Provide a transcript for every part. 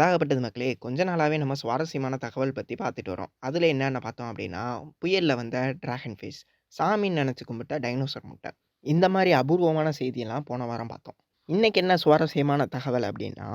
அதாகப்பட்டது மக்களே, கொஞ்ச நாளாவே நம்ம சுவாரஸ்யமான தகவல் பத்தி பார்த்துட்டு வரோம். அதுல என்னென்ன பார்த்தோம் அப்டின்னா, புயல்ல வந்த டிராகன் ஃபிஷ், சாமின்னு நெனச்சு கும்பிட்ட டைனோசர் முட்டை. இந்த மாரி அபூர்வமான செய்தியெல்லாம் போன வாரம் பார்த்தோம். இன்னைக்கு என்ன சுவாரஸ்யமான தகவல் அப்டின்னா,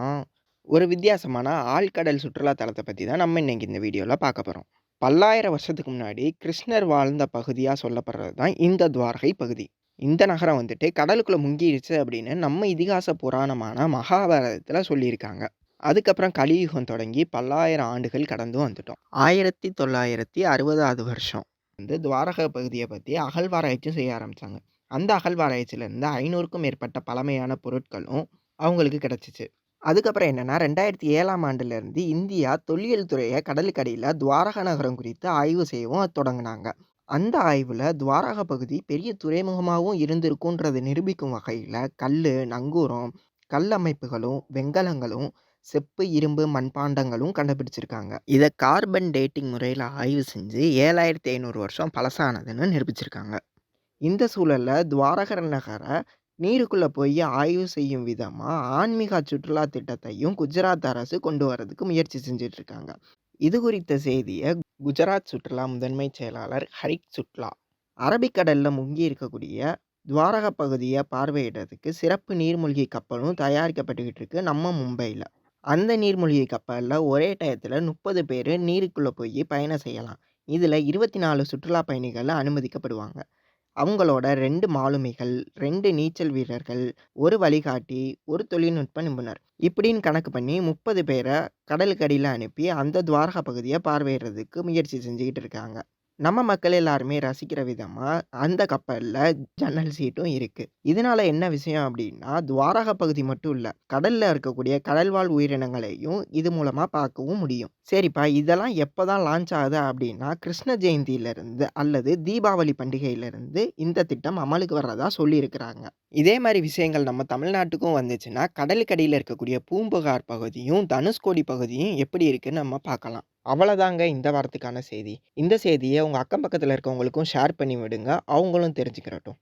ஒரு வித்தியாசமான ஆழ்கடல் சுற்றுலா தலத்த பத்தி தான் நம்ம இன்னைக்கு இந்த வீடியோல பார்க்க போறோம். பல்லாயிரம் வருஷத்துக்கு முன்னாடி கிருஷ்ணர் வாழ்ந்த பகுதியா சொல்லப்படுறது தான் இந்த துவாரகை பகுதி. இந்த நகரம் வந்துட்டு கடலுக்குள்ள முங்கிருச்சு அப்படின்னு நம்ம இதிகாச புராணமான மகாபாரதத்துல சொல்லியிருக்காங்க. அதுக்கப்புறம் கலியுகம் தொடங்கி பல்லாயிரம் ஆண்டுகள் கடந்து வந்துட்டோம். 1960வது வருஷம் வந்து துவாரகா பகுதியை பற்றி அகழ்வாராய்ச்சி செய்ய ஆரம்பிச்சாங்க. அந்த அகழ்வாராய்ச்சியிலேருந்து 500க்கும் மேற்பட்ட பழமையான பொருட்களும் அவங்களுக்கு கிடைச்சிச்சு. அதுக்கப்புறம் என்னன்னா 2007ஆம் ஆண்டுலேருந்து இந்தியா தொல்லியல் துறையை கடலுக்கடியில் துவாரகா நகரம் குறித்து ஆய்வு செய்யவும் தொடங்கினாங்க. அந்த ஆய்வில் துவாரகா பகுதி பெரிய துறைமுகமாகவும் இருந்திருக்குன்றதை நிரூபிக்கும் வகையில் கல், நங்கூரம், கல் அமைப்புகளும் வெண்கலங்களும் செப்பு, இரும்பு, மண்பாண்டங்களும் கண்டுபிடிச்சிருக்காங்க. இத கார்பன் டேட்டிங் முறையில ஆய்வு செஞ்சு 7500 வருஷம் பழசானதுன்னு நிரூபிச்சிருக்காங்க. இந்த சூழல்ல துவாரகர் நகர நீருக்குள்ள போய் ஆய்வு செய்யும் விதமா ஆன்மீக சுற்றுலா திட்டத்தையும் குஜராத் அரசு கொண்டு வரதுக்கு முயற்சி செஞ்சுட்டு இருக்காங்க. இது குறித்த செய்தியை குஜராத் சுற்றுலா முதன்மை செயலாளர் ஹரிக் சுட்லா அரபிக்கடல்ல முங்கி இருக்கக்கூடிய துவாரகா பகுதியை பார்வையிடுறதுக்கு சிறப்பு நீர்மூழ்கி கப்பலும் தயாரிக்கப்பட்டுக்கிட்டு இருக்கு நம்ம மும்பையில். அந்த நீர்மூழ்கி கப்பலில் ஒரே டயத்தில் 30 பேர் நீருக்குள்ளே போய் பயணம் செய்யலாம். இதில் 24 சுற்றுலா பயணிகள் அனுமதிக்கப்படுவாங்க. அவங்களோட 2 மாலுமிகள், 2 நீச்சல் வீரர்கள், 1 வழிகாட்டி, 1 தொழில்நுட்ப நிபுணர் இப்படின்னு கணக்கு பண்ணி 30 பேரை கடலுக்கு அடியில் அனுப்பி அந்த துவாரகா பகுதியை பார்வையிடுறதுக்கு முயற்சி செஞ்சுக்கிட்டு இருக்காங்க. நம்ம மக்கள் எல்லாருமே ரசிக்கிற விதமா அந்த கப்பல்ல ஜன்னல் சீட்டும் இருக்கு. இதனால என்ன விஷயம் அப்படின்னா, துவாரகா பகுதி மட்டும் இல்ல, கடல்ல இருக்கக்கூடிய கடல்வாழ் உயிரினங்களையும் இது மூலமா பார்க்கவும் முடியும். சரிப்பா, இதெல்லாம் எப்பதான் லான்ச் ஆகுது அப்படின்னா, கிருஷ்ண ஜெயந்தியிலிருந்து அல்லது தீபாவளி பண்டிகையிலிருந்து இந்த திட்டம் அமலுக்கு வர்றதா சொல்லியிருக்கிறாங்க. இதே மாதிரி விஷயங்கள் நம்ம தமிழ்நாட்டுக்கும் வந்துச்சுன்னா, கடலுக்கடியில் இருக்கக்கூடிய பூம்புகார் பகுதியும் தனுஷ்கோடி பகுதியும் எப்படி இருக்குன்னு நம்ம பார்க்கலாம். அவ்வளோதாங்க இந்த வாரத்துக்கான செய்தி. இந்த செய்தியை உங்கள் அக்கம் பக்கத்தில் இருக்கவங்களுக்கும் ஷேர் பண்ணி விடுங்க, அவங்களும் தெரிஞ்சுக்கிறட்டும்.